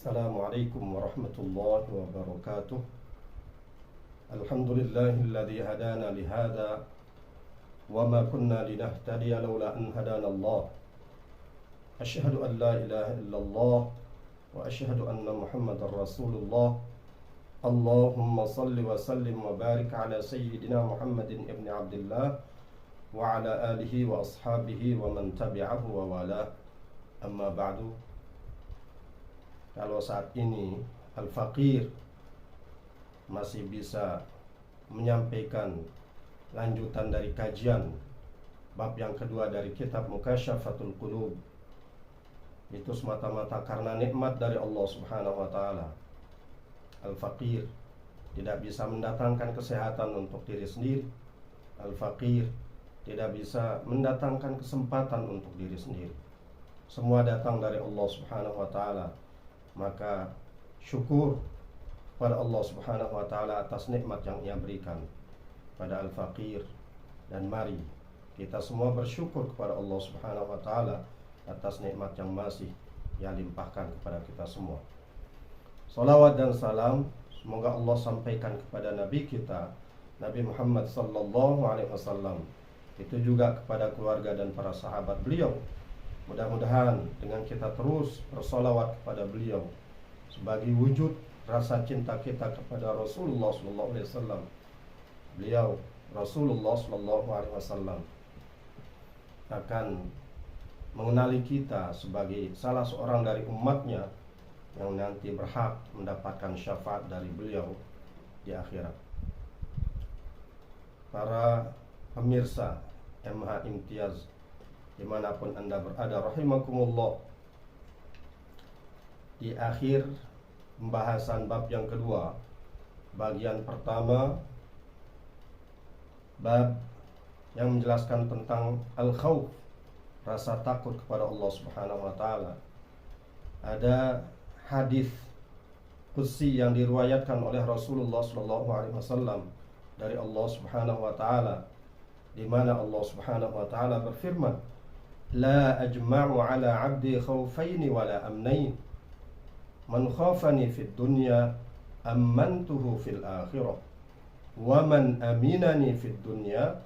Assalamualaikum warahmatullahi wabarakatuh. Alhamdulillahilladzi hadana lihada wa ma kunna linahtadiya laula an hadana Allah. Asyhadu an la ilaha illallah wa asyhadu anna Muhammadar Rasulullah. Allahumma salli wa sallim wa barik ala sayyidina Muhammadin ibn Abdullah wa ala alihi wa ashabihi wa man tabi'ahu wa wala. Amma ba'du. Kalau saat ini Al-Faqir masih bisa menyampaikan lanjutan dari kajian bab yang kedua dari kitab Mukasyafatul Qulub, itu semata-mata karena nikmat dari Allah Subhanahu wa taala. Al-Faqir tidak bisa mendatangkan kesehatan untuk diri sendiri. Al-Faqir tidak bisa mendatangkan kesempatan untuk diri sendiri. Semua datang dari Allah Subhanahu wa taala. Maka syukur pada Allah Subhanahu wa taala atas nikmat yang Ia berikan pada Al-Faqir. Dan mari kita semua bersyukur kepada Allah Subhanahu wa taala atas nikmat yang masih Ia limpahkan kepada kita semua. Salawat dan salam semoga Allah sampaikan kepada Nabi kita, Nabi Muhammad sallallahu alaihi wasallam. Itu juga kepada keluarga dan para sahabat beliau. Mudah-mudahan dengan kita terus bersolawat kepada beliau sebagai wujud rasa cinta kita kepada Rasulullah sallallahu alaihi wasallam. Beliau Rasulullah sallallahu alaihi wasallam akan mengenali kita sebagai salah seorang dari umatnya yang nanti berhak mendapatkan syafaat dari beliau di akhirat. Para pemirsa MH Imtiaz dimanapun Anda berada, rahimakumullah. Di akhir pembahasan bab yang kedua, bagian pertama, bab yang menjelaskan tentang al-khawf, rasa takut kepada Allah Subhanahu wa taala. Ada hadis qudsi yang diriwayatkan oleh Rasulullah sallallahu alaihi wasallam dari Allah Subhanahu wa taala, di mana Allah Subhanahu wa taala berfirman, La ajma'u ala abdi khawfaini wala amnain. Man khafani fid dunya ammantuhu fil akhirah. Wa man aminani fid dunya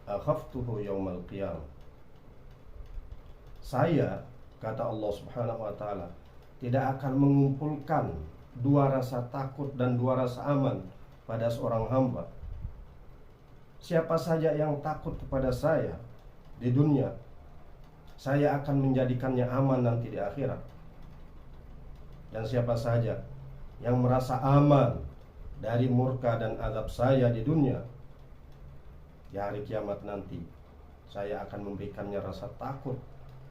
akhaftuhu yawmal qiyamah. Saya, kata Allah Subhanahu wa taala, tidak akan mengumpulkan dua rasa takut dan dua rasa aman pada seorang hamba. Siapa saja yang takut kepada saya di dunia, saya akan menjadikannya aman nanti di akhirat. Dan siapa saja yang merasa aman dari murka dan azab saya di dunia, di hari kiamat nanti saya akan memberikannya rasa takut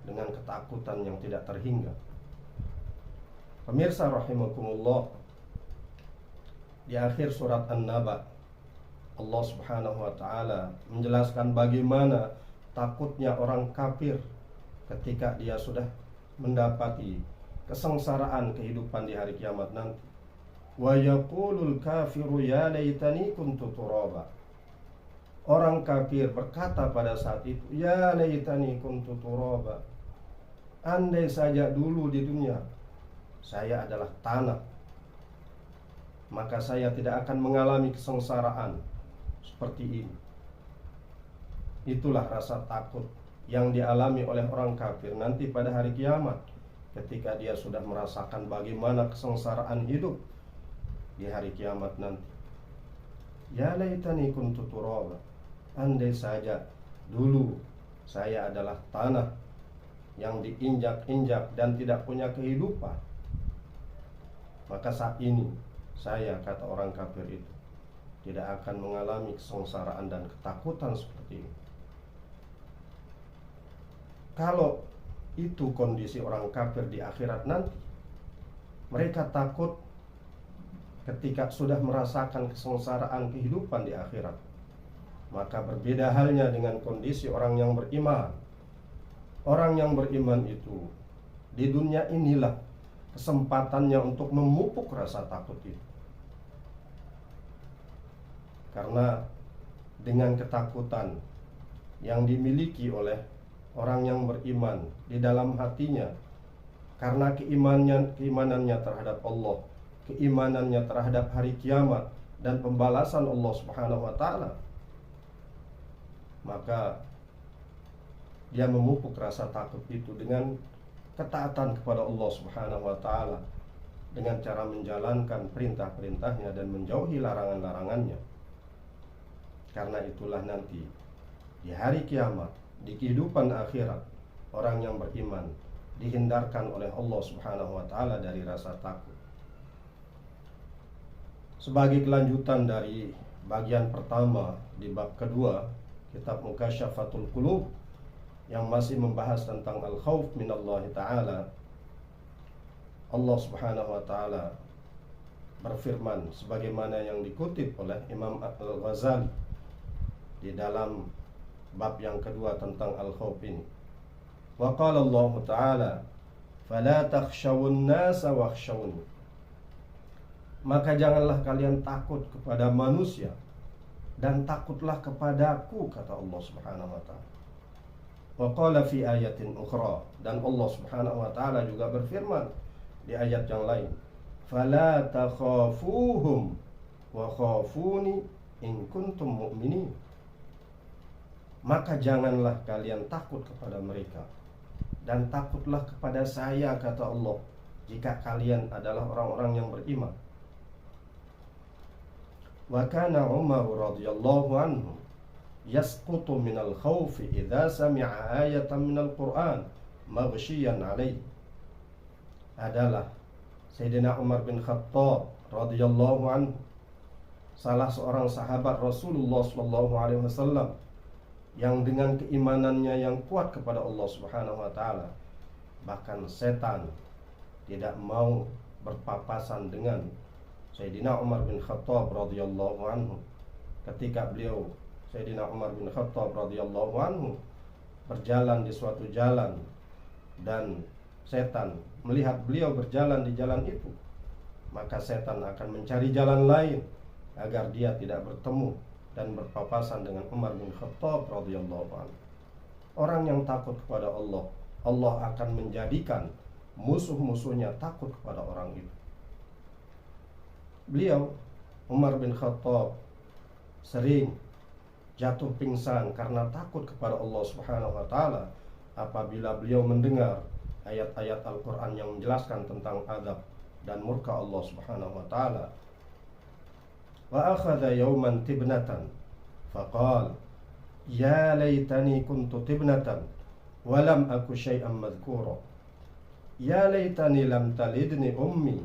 dengan ketakutan yang tidak terhingga. Pemirsa rahimakumullah, di akhir surat An-Naba, Allah Subhanahu wa taala menjelaskan bagaimana takutnya orang kafir ketika dia sudah mendapati kesengsaraan kehidupan di hari kiamat nanti. Wa yaqulul kafiru ya laitani kuntu turaba. Orang kafir berkata pada saat itu, ya laitani kuntu turaba. Andai saja dulu di dunia saya adalah tanah, maka saya tidak akan mengalami kesengsaraan seperti ini. Itulah rasa takut yang dialami oleh orang kafir nanti pada hari kiamat, ketika dia sudah merasakan bagaimana kesengsaraan hidup di hari kiamat nanti. Ya laitani kuntu turaba. Andai saja dulu saya adalah tanah yang diinjak-injak dan tidak punya kehidupan, maka saat ini saya, kata orang kafir itu, tidak akan mengalami kesengsaraan dan ketakutan seperti ini. Kalau itu kondisi orang kafir di akhirat nanti, mereka takut ketika sudah merasakan kesengsaraan kehidupan di akhirat. Maka berbeda halnya dengan kondisi orang yang beriman. Orang yang beriman itu di dunia inilah kesempatannya untuk memupuk rasa takut itu. Karena dengan ketakutan yang dimiliki oleh orang yang beriman di dalam hatinya, karena keimanannya terhadap Allah, keimanannya terhadap hari kiamat dan pembalasan Allah Subhanahu wa taala, maka dia memupuk rasa takut itu dengan ketaatan kepada Allah Subhanahu wa taala, dengan cara menjalankan perintah-perintahnya dan menjauhi larangan-larangannya. Karena itulah nanti di hari kiamat, di kehidupan akhirat, orang yang beriman dihindarkan oleh Allah Subhanahu wa taala dari rasa takut. Sebagai kelanjutan dari bagian pertama di bab kedua kitab Mukasyafatul Qulub yang masih membahas tentang al-khauf minallahi ta'ala, Allah Subhanahu wa taala berfirman sebagaimana yang dikutip oleh Imam Al-Ghazali di dalam bab yang kedua tentang al-khauf ini. Wa qala Allah Ta'ala, "Fala takhshawun nasa wakhshawni." Maka janganlah kalian takut kepada manusia dan takutlah kepadaku, kata Allah Subhanahu wa taala. Wa qala fi ayatin ukhra, dan Allah Subhanahu wa taala juga berfirman di ayat yang lain, "Fala takhafuhum wa khafuni in kuntum mu'minin." Maka janganlah kalian takut kepada mereka dan takutlah kepada saya, kata Allah, jika kalian adalah orang-orang yang beriman. Wa kana Umar radhiyallahu anhu yasqutu minal khawfi idza sami'a ayatan minal Qur'an maghshiyan alaihi. Adalah Sayyidina Umar bin Khattab radhiyallahu anhu, salah seorang sahabat Rasulullah sallallahu alaihi wasallam yang dengan keimanannya yang kuat kepada Allah Subhanahu wa taala, bahkan setan tidak mau berpapasan dengan Sayyidina Umar bin Khattab radhiyallahu anhu. Ketika Sayyidina Umar bin Khattab radhiyallahu anhu berjalan di suatu jalan dan setan melihat beliau berjalan di jalan itu, maka setan akan mencari jalan lain agar dia tidak bertemu dan berpapasan dengan Umar bin Khattab radhiyallahu anhu. Orang yang takut kepada Allah, Allah akan menjadikan musuh-musuhnya takut kepada orang itu. Beliau, Umar bin Khattab, sering jatuh pingsan karena takut kepada Allah Subhanahu wa taala apabila beliau mendengar ayat-ayat Al-Qur'an yang menjelaskan tentang adab dan murka Allah Subhanahu wa taala. Wa akhadha yawman tibnatan faqala ya laitani kuntu tibnatan wa lam aku syai'an madhkura, ya laitani lam talidni ummi.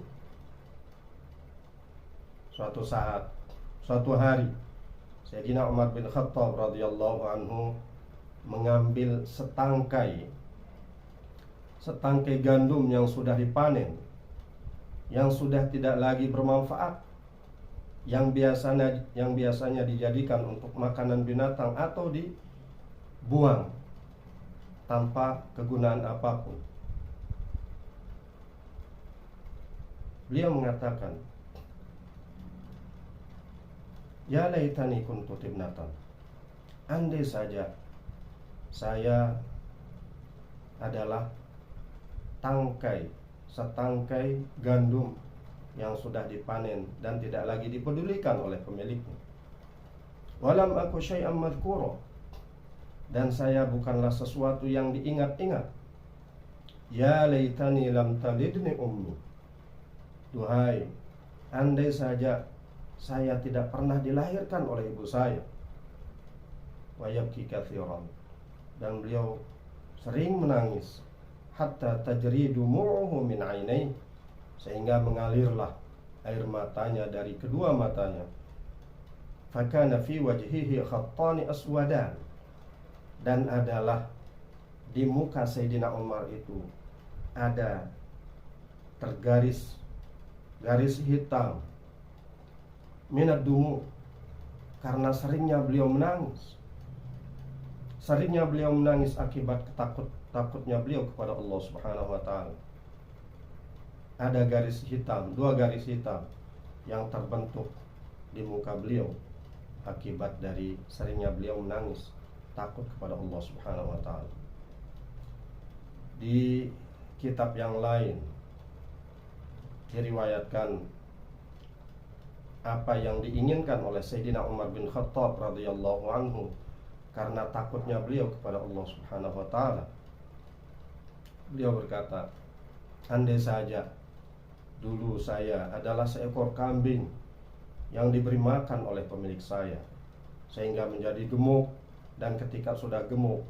Suatu hari Sayyidina Umar bin Khattab radhiyallahu anhu mengambil setangkai gandum yang sudah dipanen, yang sudah tidak lagi bermanfaat, yang biasanya dijadikan untuk makanan binatang atau dibuang tanpa kegunaan apapun. Beliau mengatakan, ya laitani kuntu tibnatan, andai saja saya adalah setangkai gandum yang sudah dipanen dan tidak lagi dipedulikan oleh pemiliknya. Walam aku syai'an madhkura, dan saya bukanlah sesuatu yang diingat-ingat. Ya laitani lam talidni ummi, duhai andai saja saya tidak pernah dilahirkan oleh ibu saya. Wa yabki katsiran, dan beliau sering menangis, hatta tajri dumu'uhu min 'ainai, sehingga mengalirlah air matanya dari kedua matanya. Fakana fi wajhihi khattani aswadan, dan adalah di muka Sayyidina Umar itu ada tergaris garis hitam minad dumu, karena seringnya beliau menangis akibat takutnya beliau kepada Allah Subhanahu wa taala. Ada garis hitam, 2 garis hitam yang terbentuk di muka beliau akibat dari seringnya beliau menangis takut kepada Allah Subhanahu wa taala. kitab yang lain diriwayatkan apa yang diinginkan oleh Sayyidina Umar bin Khattab radhiyallahu anhu karena takutnya beliau kepada Allah Subhanahu wa taala. Beliau berkata, andai saja dulu saya adalah seekor kambing yang diberi makan oleh pemilik saya sehingga menjadi gemuk, dan ketika sudah gemuk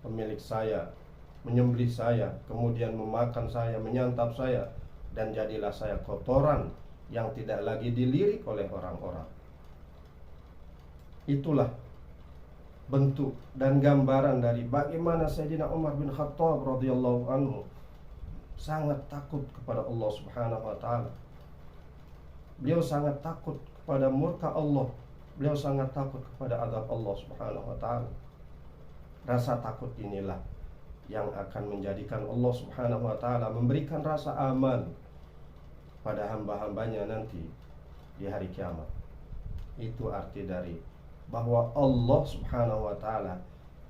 pemilik saya menyembelih saya, kemudian memakan saya, menyantap saya, dan jadilah saya kotoran yang tidak lagi dilirik oleh orang-orang. Itulah bentuk dan gambaran dari bagaimana Sayyidina Umar bin Khattab radhiyallahu anhu sangat takut kepada Allah Subhanahu wa taala. Beliau sangat takut kepada murka Allah. Beliau sangat takut kepada azab Allah Subhanahu wa taala. Rasa takut inilah yang akan menjadikan Allah Subhanahu wa taala memberikan rasa aman pada hamba-hambanya nanti di hari kiamat. Itu arti dari bahwa Allah Subhanahu wa taala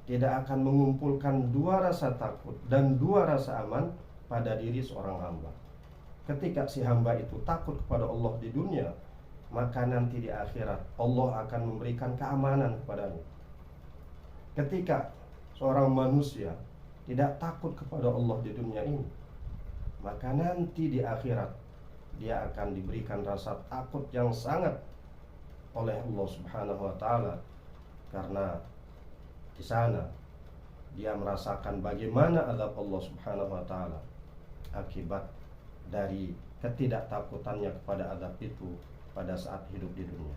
tidak akan mengumpulkan dua rasa takut dan dua rasa aman pada diri seorang hamba. Ketika si hamba itu takut kepada Allah di dunia, maka nanti di akhirat Allah akan memberikan keamanan kepadanya. Ketika seorang manusia tidak takut kepada Allah di dunia ini, maka nanti di akhirat dia akan diberikan rasa takut yang sangat oleh Allah Subhanahu wa taala, karena di sana dia merasakan bagaimana azab Allah Subhanahu wa taala akibat dari ketidaktakutannya kepada azab itu pada saat hidup di dunia.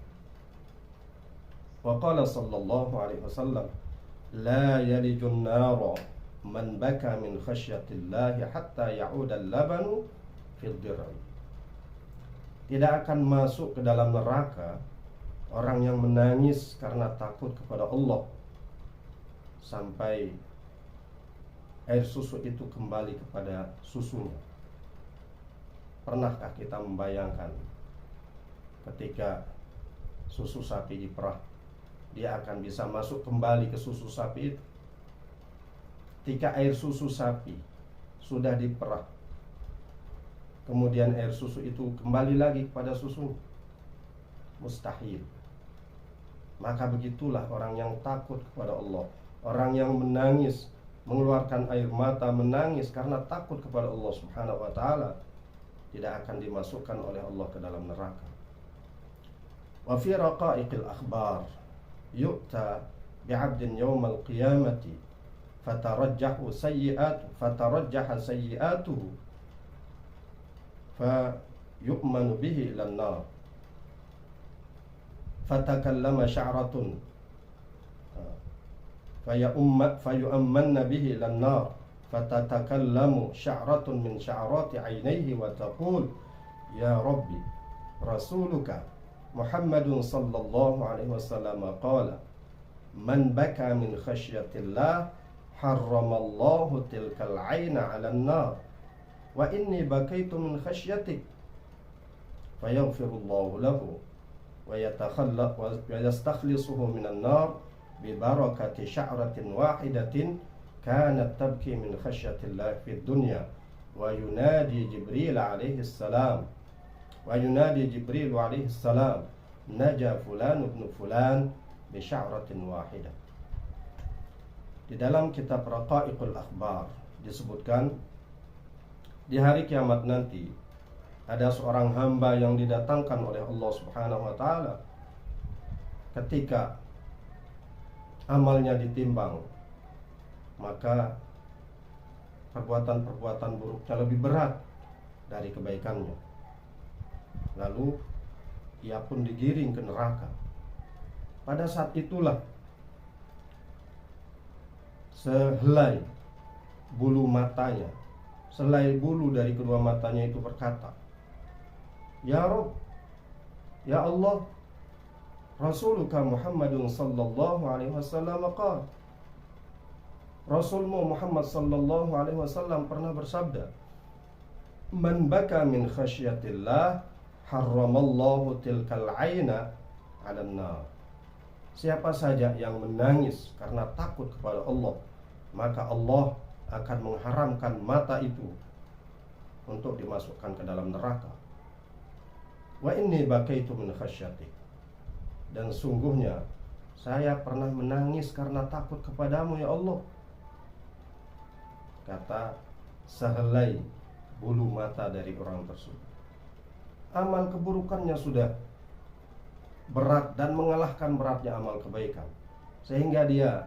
Wa qala sallallahu alaihi wasallam, la yalijun nara man baka min khasyatillahi hatta ya'uda al-labanu fil dir'i. Tidak akan masuk ke dalam neraka orang yang menangis karena takut kepada Allah sampai air susu itu kembali kepada susunya. Pernahkah kita membayangkan ketika susu sapi diperah, dia akan bisa masuk kembali ke susu sapi itu? Ketika air susu sapi sudah diperah, kemudian air susu itu kembali lagi kepada susunya, mustahil. Maka begitulah orang yang takut kepada Allah, orang yang menangis, mengeluarkan air mata, menangis karena takut kepada Allah Subhanahu wa taala, tidak akan dimasukkan oleh Allah ke dalam neraka. Wa fi raqa'iqil akhbar yu'ta bi'abdin yawmal qiyamati fatarajjaha sayyi'atuhu fayu'manu bihi ilan nar fatakallama sya'ratun fayu'ammanna bihi ilan nar fatatakallamu sya'ratun min sya'rati 'ainayhi wa taqul ya rabbi rasuluka Muhammadun sallallahu alaihi wasallam qala man baka min khasyatillah harramallahu tilkal 'aina 'alan nar wa inni bakaitu min khasyatik fayaghfirullahu lahu wa yastakhlisuhu minan nar bi barakati sya'ratin wahidatin kanat tabki min khasyatillah fid dunya wa yunadi Jibril alaihi salam naja fulan ibn fulan bi sya'ratin wahidah. Di dalam kitab Raqa'iqul Akhbar disebutkan di hari kiamat nanti ada seorang hamba yang didatangkan oleh Allah Subhanahu wa taala. Ketika amalnya ditimbang, maka perbuatan-perbuatan buruknya lebih berat dari kebaikannya. Lalu ia pun digiring ke neraka. Pada saat itulah sehelai bulu matanya, selai bulu dari kedua matanya itu berkata, ya Rabb, ya Allah, Rasuluka Muhammadun sallallahu alaihi wasallam qala, Rasulmu Muhammad sallallahu alaihi wasallam pernah bersabda, man baka min khasyatillah harramallahu tilkal 'aina 'alan nar. Siapa saja yang menangis karena takut kepada Allah, maka Allah akan mengharamkan mata itu untuk dimasukkan ke dalam neraka. Wa inni bakaitu min khasyatik, dan sungguhnya saya pernah menangis karena takut kepadamu ya Allah. Kata sehelai bulu mata dari orang tersebut. Amal keburukannya sudah berat dan mengalahkan beratnya amal kebaikan, sehingga dia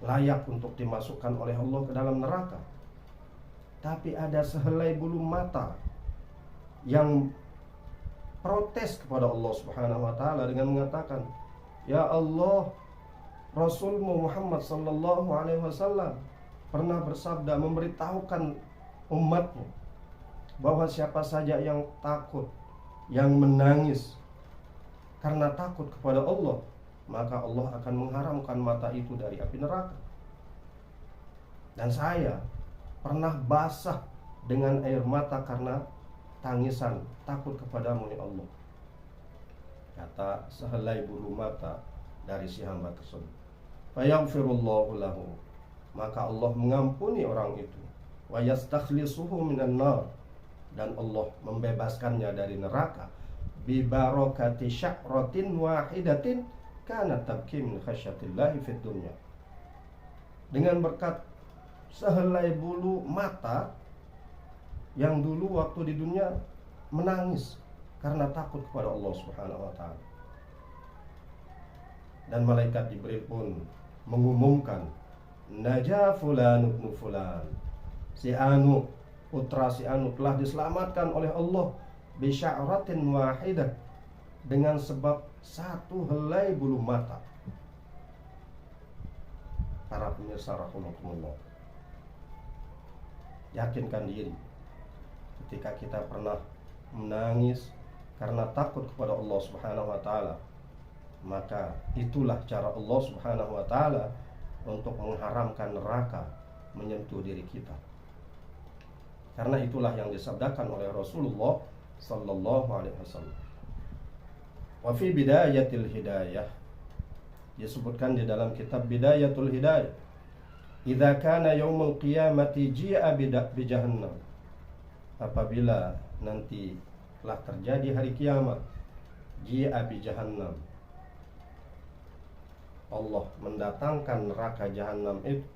layak untuk dimasukkan oleh Allah ke dalam neraka. Tapi ada sehelai bulu mata yang protes kepada Allah Subhanahu wa taala dengan mengatakan, "Ya Allah, Rasulmu Muhammad sallallahu alaihi wasallam pernah bersabda memberitahukan umatnya bahwa siapa saja yang takut, yang menangis karena takut kepada Allah, maka Allah akan mengharamkan mata itu dari api neraka. Dan saya pernah basah dengan air mata karena tangisan takut kepadamu ya Allah." Kata sehelai bulu mata dari si hamba tersebut. Fayaghfirullahu lahu, maka Allah mengampuni orang itu. Wa yastakhlisuhu minan nar, dan Allah membebaskannya dari neraka. Bi barakati sya'ratin wahidatin kanat tabki min khasyatillahi fid dunya, dengan berkat sehelai bulu mata yang dulu waktu di dunia menangis karena takut kepada Allah Subhanahu wa taala. Dan malaikat Jibril pun mengumumkan, "Naja fulan ibn fulan." Si anu, putra si anu telah diselamatkan oleh Allah bi sya'ratin wahidah, dengan sebab satu helai bulu mata. Para pemirsa rahimakumullah, yakinkan diri ketika kita pernah menangis karena takut kepada Allah Subhanahu wa taala, maka itulah cara Allah Subhanahu wa taala untuk mengharamkan neraka menyentuh diri kita. Karena itulah yang disabdakan oleh Rasulullah sallallahu alaihi wasallam. Wa fi bidayatil hidayah, disebutkan di dalam kitab Bidayatul Hidayah, "Idza kana yaumul qiyamati ji'a bi jahannam." Apabila nanti telah terjadi hari kiamat, ji'a bi jahannam, Allah mendatangkan neraka jahanam itu.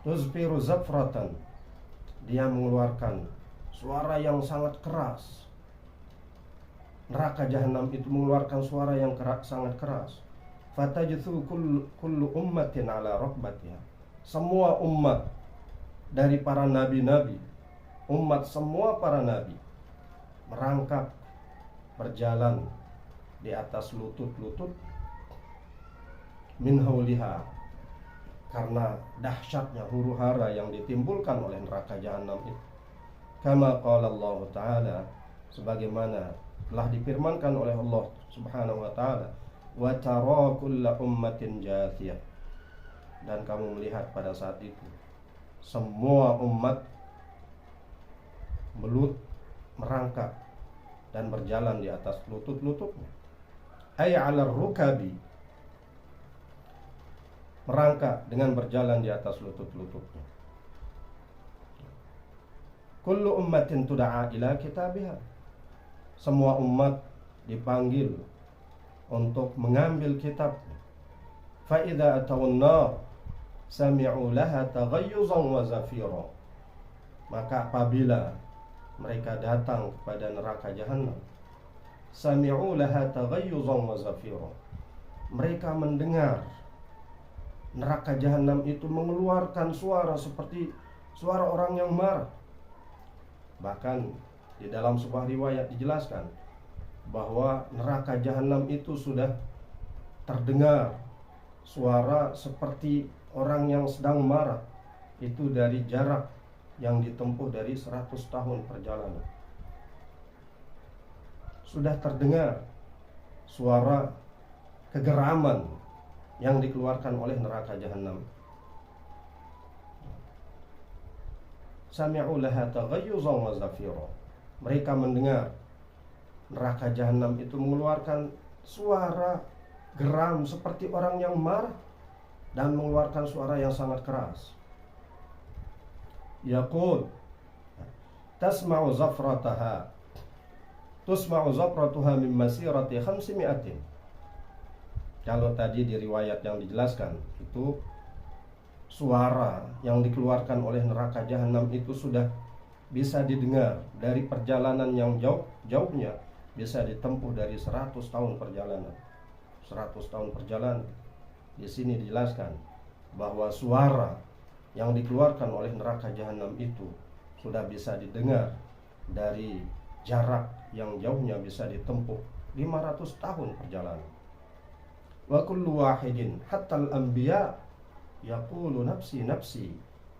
Tuzfiru zafratan, dia mengeluarkan suara yang sangat keras. Neraka jahanam itu mengeluarkan suara yang sangat keras. Fatajthu kullu ummatin ala rukbatiha, semua umat dari para nabi-nabi, umat semua para nabi merangkak berjalan di atas lutut-lutut min hauliha, karena dahsyatnya huru-hara yang ditimbulkan oleh neraka jahanam itu. Kama qala Allah Ta'ala, sebagaimana telah difirmankan oleh Allah Subhanahu wa taala, "Wa tara kulla ummatin jathiyah." Dan kamu melihat pada saat itu semua umat merangkak dan berjalan di atas lutut-lututnya. Ay 'ala rukabi, merangkak dengan berjalan di atas lutut-lututnya. Kullu ummatin tud'a ila kitabiha, semua umat dipanggil untuk mengambil kitabnya. Fa idza atawun nar sami'u laha taghayyuzan wa zafira, maka apabila mereka datang kepada neraka jahanam, sami'u laha taghayyuzan wa zafira, mereka mendengar neraka jahanam itu mengeluarkan suara seperti suara orang yang marah. Bahkan di dalam sebuah riwayat dijelaskan bahwa neraka jahanam itu sudah terdengar suara seperti orang yang sedang marah, itu dari jarak yang ditempuh dari 100 tahun perjalanan. Sudah terdengar suara kegeraman yang dikeluarkan oleh neraka jahanam. Sami'u laha taghayyuzan wa zafira, mereka mendengar neraka jahanam itu mengeluarkan suara geram seperti orang yang marah dan mengeluarkan suara yang sangat keras. Yaqul, tasma'u zafrataha tusma'u zafratuha min masirati 500. Kalau tadi di riwayat yang dijelaskan itu suara yang dikeluarkan oleh neraka jahanam itu sudah bisa didengar dari perjalanan yang jauhnya bisa ditempuh dari 100 tahun perjalanan. 100 tahun perjalanan. Di sini dijelaskan bahwa suara yang dikeluarkan oleh neraka jahanam itu sudah bisa didengar dari jarak yang jauhnya bisa ditempuh 500 tahun perjalanan. Wa kullu wahidin hatta al-anbiya yaqulu nafsi nafsi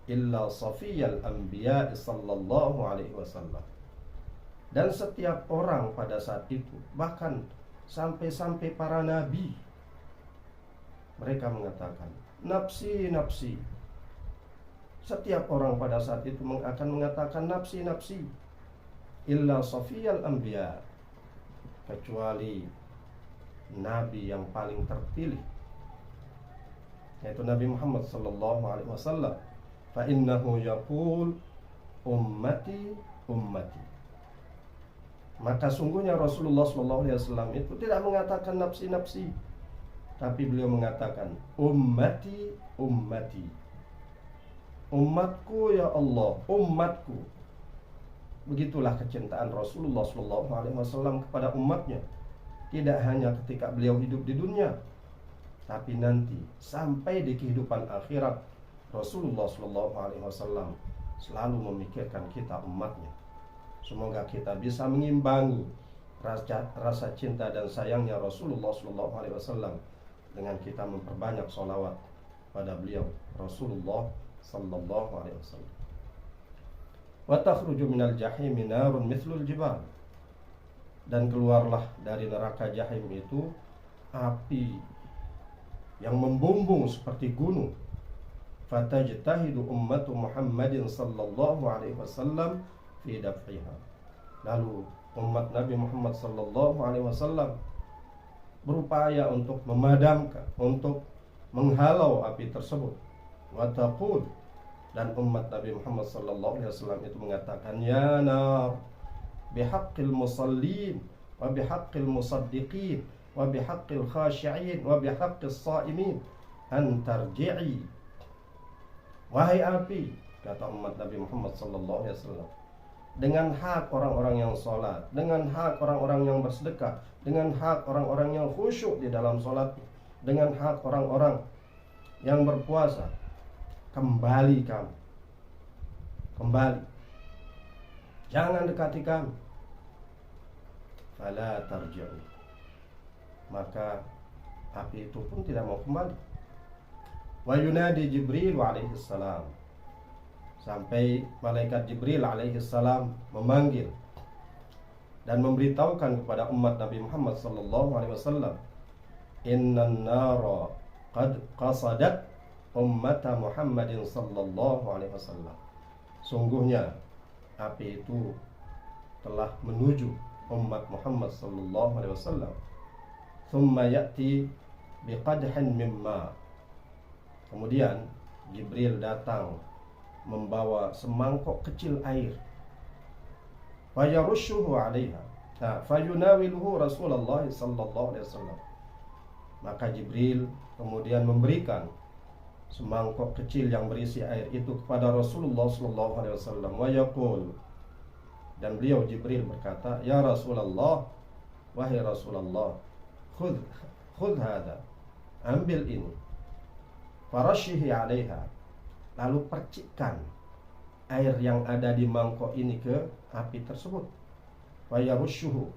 illa safiyal anbiya sallallahu alaihi wasallam. Dan setiap orang pada saat itu, bahkan sampai para nabi, mereka mengatakan nafsi nafsi. Setiap orang pada saat itu akan mengatakan nafsi nafsi illa safiyal anbiya, kecuali nabi yang paling terpilih, yaitu Nabi Muhammad sallallahu alaihi wasallam. Fa innahu yaqul ummati ummati. Maka sungguhnya Rasulullah sallallahu alaihi wasallam itu tidak mengatakan nafsi-nafsi, tapi beliau mengatakan ummati ummati. Umatku ya Allah, umatku. Begitulah kecintaan Rasulullah sallallahu alaihi wasallam kepada umatnya. Tidak hanya ketika beliau hidup di dunia, tapi nanti sampai di kehidupan akhirat, Rasulullah sallallahu alaihi wasallam selalu memikirkan kita umatnya. Semoga kita bisa mengimbangi rasa cinta dan sayangnya Rasulullah sallallahu alaihi wasallam dengan kita memperbanyak sholawat pada beliau Rasulullah sallallahu alaihi wasallam. Wa takhruju minal jahimi narun mithlul jibal. Dan keluarlah dari neraka jahim itu api yang membumbung seperti gunung. Fatajtahidu ummatu Muhammadin sallallahu alaihi wasallam fi daf'iha. Lalu umat Nabi Muhammad sallallahu alaihi wasallam berupaya untuk memadamkan, untuk menghalau api tersebut. Wa taqul, dan umat Nabi Muhammad sallallahu alaihi wasallam itu mengatakan, ya nar bihaqqil musallin wa bihaqqil musaddiqin wa bihaqqil khashi'in wa bihaqqis sha'imin an tarji'i. Wahai api, kata umat Nabi Muhammad sallallahu alaihi wasallam, dengan hak orang-orang yang sholat, dengan hak orang-orang yang bersedekah, dengan hak orang-orang yang khusyuk di dalam sholat, dengan hak orang-orang yang berpuasa, kembali kamu, kembali, jangan dekati kami. Fala tarji'u, maka api itu pun tidak mau kembali. Wa yunadi Jibril alaihi salam, sampai malaikat Jibril alaihi salam memanggil dan memberitahukan kepada umat Nabi Muhammad sallallahu alaihi wasallam, innan nara qad qasadat ummata Muhammadin sallallahu alaihi wasallam. Sungguhnya api itu telah menuju umat Muhammad sallallahu alaihi wasallam. Thumma ya'ti biqadhin mimma. Kemudian Jibril datang membawa semangkok kecil air. Fayarushuhu 'alaiha. Fayunawiluhu Rasulullah sallallahu alaihi wasallam. Maka Jibril kemudian memberikan semangkok kecil yang berisi air itu kepada Rasulullah sallallahu alaihi wasallam. Wa yaqul, dan beliau Jibril berkata, ya Rasulullah, wahai Rasulullah, khudh hadha, ambil ini, farashihi 'alaiha, lalu percikkan air yang ada di mangkok ini ke api tersebut. Wa yarushuhu,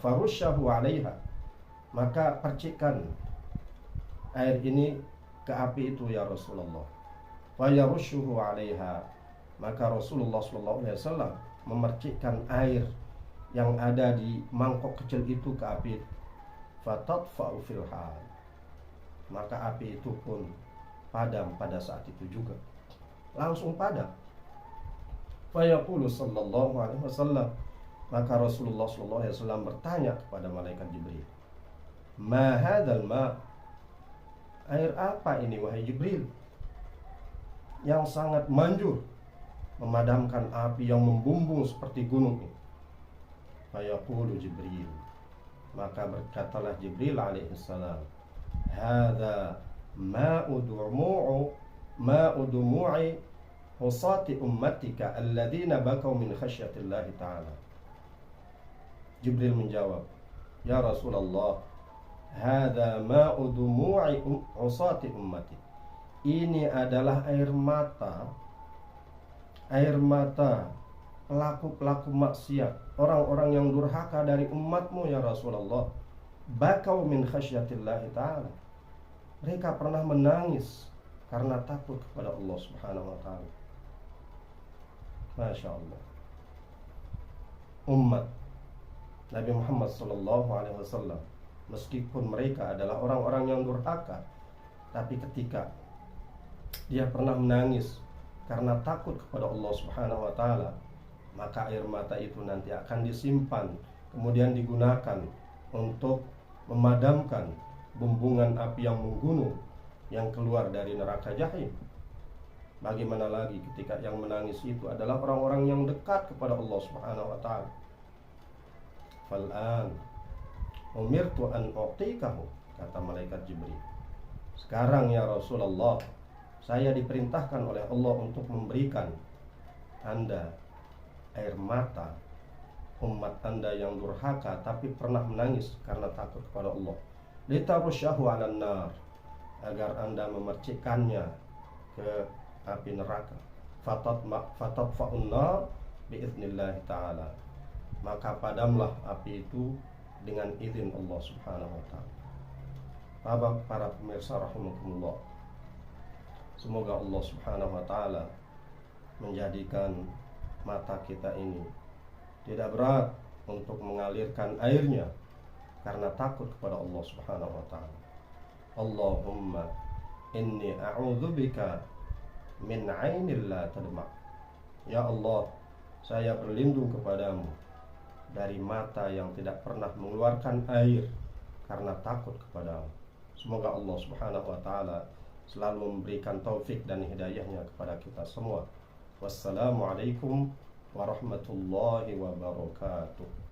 farushahu 'alaiha, maka percikkan air ini ke api itu ya Rasulullah. Wa yarushuhu 'alaiha, maka Rasulullah sallallahu alaihi wasallam memercikkan air yang ada di mangkok kecil itu ke api. Fatatfa'u fil hal, maka api itu pun padam pada saat itu juga, langsung padam. Fa yaqulu sallallahu alaihi wasallam, maka Rasulullah sallallahu alaihi wasallam bertanya kepada malaikat Jibril, ma hadzal ma, air apa ini wahai Jibril, yang sangat manjur, memadamkan api yang membumbung seperti gunung ini. Fayaqulu Jibril, maka berkatalah Jibril alaihissalam, hadza ma'u dumu'i husati ummatika alladzina bakau min khasyatillahi ta'ala. Jibril menjawab, ya Rasulullah, hadza ma'u dumu'i husati ummati, ini adalah air mata pelaku-pelaku maksiat, orang-orang yang durhaka dari umatmu ya Rasulullah. Bakau min khasyatillahi ta'ala, mereka pernah menangis karena takut kepada Allah subhanahu wa ta'ala. Masya Allah. Umat Nabi Muhammad SAW, meskipun mereka adalah orang-orang yang durhaka, tapi ketika dia pernah menangis karena takut kepada Allah subhanahu wa ta'ala, maka air mata itu nanti akan disimpan, kemudian digunakan untuk memadamkan bumbungan api yang menggunung yang keluar dari neraka jahim. Bagaimana lagi ketika yang menangis itu adalah orang-orang yang dekat kepada Allah subhanahu wa ta'ala. Fal'an umirtu an u'tikahu, kata malaikat Jibril, sekarang ya Rasulullah, saya diperintahkan oleh Allah untuk memberikan Anda air mata umat Anda yang durhaka tapi pernah menangis karena takut kepada Allah. Litarusyahu 'alan nar, agar Anda memercikkannya ke api neraka. Fatatfa'un nar biiznillah ta'ala, maka padamlah api itu dengan izin Allah subhanahu wa ta'ala. Para pemirsa rahimakumullah, semoga Allah subhanahu wa ta'ala menjadikan mata kita ini tidak berat untuk mengalirkan airnya karena takut kepada Allah subhanahu wa ta'ala. Allahumma inni a'udzubika min 'ainil la tadma'. Ya Allah, saya berlindung kepadamu dari mata yang tidak pernah mengeluarkan air karena takut kepadamu. Semoga Allah subhanahu wa ta'ala selalu memberikan taufik dan hidayahnya kepada kita semua. Wassalamualaikum warahmatullahi wabarakatuh.